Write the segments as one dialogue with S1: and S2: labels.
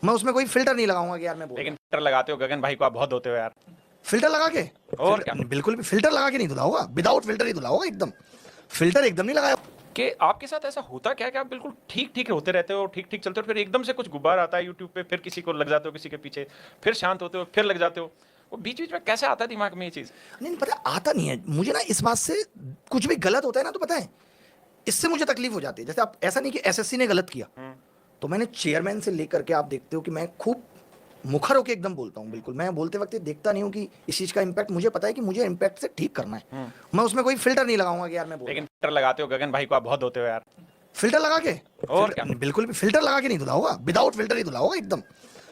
S1: मैं उसमें कोई फिल्टर नहीं लगाऊंगा कि यार मैं बोल
S2: लेकिन फिल्टर लगाते हो गगन भाई को, आप बहुत होते हो यार।
S1: फिल्टर लगा के
S2: और क्या?
S1: बिल्कुल भी फिल्टर लगा के नहीं धुला होगा, विदाउट फिल्टर ही धुला होगा एकदम। फिल्टर एकदम नहीं लगाया।
S2: कि आपके साथ ऐसा होता क्या है कि आप बिल्कुल ठीक ठीक होते रहते हो, ठीक ठीक चलते हो, फिर एकदम से कुछ गुब्बार आता है यूट्यूब पे, फिर किसी को लग जाते हो, किसी के पीछे, फिर शांत होते हो, फिर लग जाते हो। वो बीच बीच में कैसे आता है दिमाग में ये चीज?
S1: नहीं पता, आता नहीं है मुझे ना इस बात से। कुछ भी गलत होता है ना तो पता है इससे मुझे तकलीफ हो जाती है। जैसे आप ऐसा नहीं कि एसएससी ने गलत किया, तो मैंने चेयरमैन से लेकर के आप देखते हो कि मैं खूब मुखर होकर एकदम बोलता हूँ। बिल्कुल मैं बोलते वक्त ये देखता नहीं हूँ कि इस चीज़ का इम्पैक्ट, मुझे पता है कि मुझे इम्पैक्ट से ठीक करना है। मैं उसमें कोई फिल्टर नहीं लगाऊंगा कि यार मैं बोल।
S2: लेकिन फिल्टर लगाते हो गगन भाई को, आप बहुत होते हो यार।
S1: फिल्टर लगा के
S2: और क्या?
S1: बिल्कुल भी फिल्टर लगा के नहीं धुला होगा, विदाउट फिल्टर ही धुला होगा एकदम।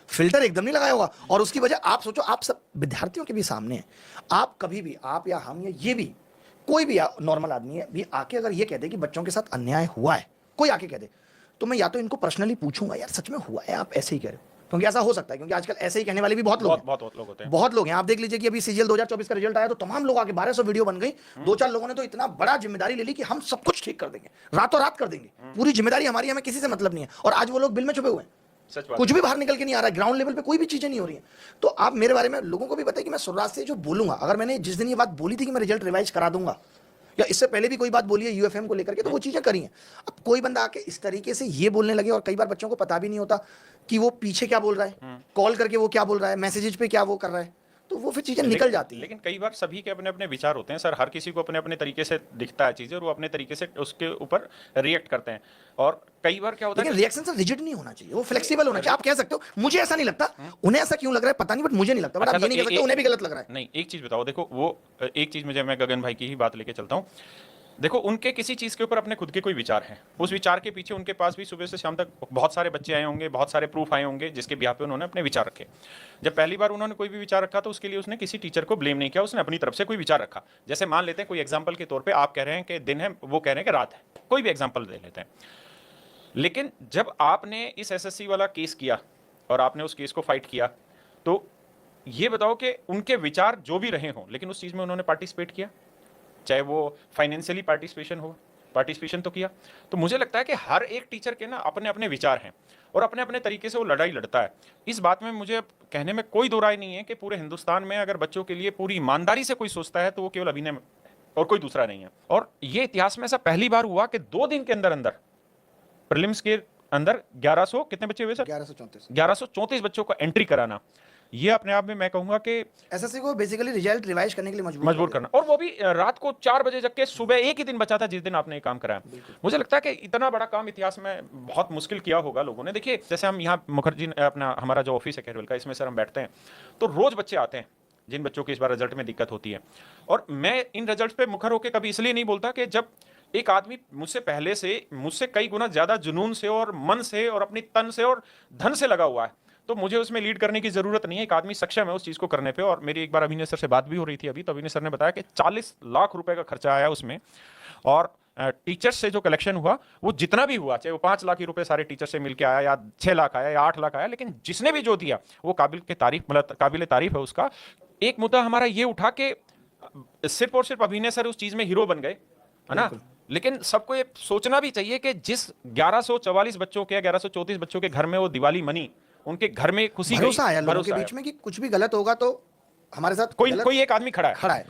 S1: फिल्टर एकदम नहीं लगाया होगा। और उसकी वजह आप सोचो, आप सब विद्यार्थियों के भी सामने है, आप कभी भी, आप या हम या ये भी, कोई भी नॉर्मल आदमी है भी आके अगर ये कह दे कि बच्चों के साथ अन्याय हुआ है, कोई आके कह दे, तो मैं या तो इनको पर्सनली पूछूंगा यार सच में हुआ है, आप ऐसे ही कह रहे हो? क्योंकि ऐसा हो सकता है, क्योंकि आजकल ऐसे ही कहने वाले भी बहुत लोग हैं।
S2: बहुत लोग होते हैं।
S1: बहुत लोग हैं। आप देख लीजिए कि अभी सीजीएल 2024 का रिजल्ट आया तो तमाम लोग आके 1200 वीडियो बन गई। दो चार लोगों ने तो इतना बड़ा जिम्मेदारी ले ली कि हम सब कुछ ठीक कर देंगे, रातों रात कर देंगे, पूरी जिम्मेदारी हमारी, हमें किसी से मतलब नहीं है। और आज वो लोग बिल में छुपे हुए हैं,
S2: सच बात।
S1: कुछ भी बाहर निकल के नहीं आ रहा है, ग्राउंड लेवल पे कोई भी चीजें नहीं हो रही हैं। तो आप मेरे बारे में लोगों को भी बताइए कि मैं शुरुआत से जो बोलूंगा, अगर मैंने जिस दिन ये बात बोली थी कि मैं रिजल्ट रिवाइज करा दूंगा, या इससे पहले भी कोई बात बोली है यूएफएम को लेकर के, तो वो चीजें करी हैं। अब कोई बंदा आके इस तरीके से ये बोलने लगे, और कई बार बच्चों को पता भी नहीं होता कि वो पीछे क्या बोल रहा है, कॉल करके वो क्या बोल रहा है, मैसेजेज पे क्या वो कर रहा है, तो वो फिर चीजें निकल जाती हैं।
S2: लेकिन कई बार सभी के अपने अपने विचार होते हैं सर, हर किसी को अपने अपने तरीके से दिखता है चीजें, और वो अपने तरीके से उसके ऊपर रिएक्ट करते हैं। और कई बार क्या होता है
S1: लेकिन
S2: कि
S1: रिएक्शन से रिजिड नहीं होना चाहिए, वो फ्लेक्सिबल होना चाहिए। आप कह सकते हो मुझे ऐसा नहीं लगता, उन्हें ऐसा क्यों लग रहा है पता नहीं, बट मुझे नहीं लगता। बट
S2: अच्छा,
S1: आप ये नहीं कह सकते उन्हें भी गलत लग रहा है।
S2: नहीं, एक चीज बताओ, देखो वो एक चीज मुझे, मैं गगन भाई की ही बात लेके चलता हूँ। देखो उनके किसी चीज के ऊपर अपने खुद के कोई विचार हैं, उस विचार के पीछे उनके पास भी सुबह से शाम तक बहुत सारे बच्चे आए होंगे, बहुत सारे प्रूफ आए होंगे जिसके बिहाफ पे उन्होंने अपने विचार रखे। जब पहली बार उन्होंने कोई भी विचार रखा तो उसके लिए उसने किसी टीचर को ब्लेम नहीं किया, उसने अपनी तरफ से कोई विचार रखा। जैसे मान लेते हैं कोई एग्जाम्पल के तौर पर, आप कह रहे हैं कि दिन है, वो कह रहे हैं कि रात है, कोई भी एग्जाम्पल दे लेते हैं। लेकिन जब आपने इस एसएससी वाला केस किया और आपने उस केस को फाइट किया, तो ये बताओ कि उनके विचार जो भी रहे हों, लेकिन उस चीज में उन्होंने पार्टिसिपेट किया, चाहे वो फाइनेंशियली पार्टिसिपेशन तो किया। तो मुझे लगता है कि हर एक टीचर के ना अपने अपने विचार हैं, और अपने अपने तरीके से वो लड़ाई लड़ता है। इस बात में मुझे कहने में कोई दो राय नहीं है कि पूरे हिंदुस्तान में अगर बच्चों के लिए पूरी ईमानदारी से कोई सोचता है तो वो केवल अभिनय और कोई दूसरा नहीं है। और ये इतिहास में ऐसा पहली बार हुआ कि 2 दिन के अंदर अंदर प्रीलिम्स के अंदर 1100 कितने बच्चे हुए सर? 1134 बच्चों को एंट्री कराना, ये अपने आप में मैं कहूंगा कि
S1: एसएससी को बेसिकली रिजल्ट रिवाइज करने के लिए
S2: मजबूर करना, और वो भी रात को 4 बजे जग के सुबह एक ही दिन बचा था जिस दिन आपने ये काम कराया। मुझे लगता है कि इतना बड़ा काम इतिहास में बहुत मुश्किल किया होगा लोगों ने। देखिए जैसे हम यहाँ मुखर्जी अपना हमारा जो ऑफिस है कैरवल का, इसमें सर हम बैठते हैं तो रोज बच्चे आते हैं जिन बच्चों की इस बार रिजल्ट में दिक्कत होती है। और मैं इन रिजल्ट पे मुखर होकर कभी इसलिए नहीं बोलता कि जब एक आदमी मुझसे पहले से, मुझसे कई गुना ज्यादा जुनून से और मन से और अपनी तन से और धन से लगा हुआ है, तो मुझे उसमें लीड करने की जरूरत नहीं है। एक आदमी सक्षम है उस चीज को करने पे। और मेरी एक बार अभिनय सर से बात भी हो रही थी अभी, तो अभिनय सर ने बताया कि 40 लाख रुपए का खर्चा आया उसमें, और टीचर्स से जो कलेक्शन हुआ वो जितना भी हुआ, चाहे वो 5 लाख रुपए सारे टीचर से मिलकर आया, या 6 लाख आया, या 8 लाख आया, लेकिन जिसने भी जो दिया वो काबिल तारीफ है उसका। एक मुद्दा हमारा ये उठा के सिर्फ और सिर्फ अभिनय सर उस चीज में हीरो बन गए, है ना। लेकिन सबको ये सोचना भी चाहिए कि जिस 1144 बच्चों के, 1134 बच्चों के घर में वो दिवाली मनी, उनके घर में खुशी,
S1: भरोसा आया लोगों के बीच में कि कुछ भी गलत होगा तो हमारे साथ
S2: कोई एक आदमी खड़ा है।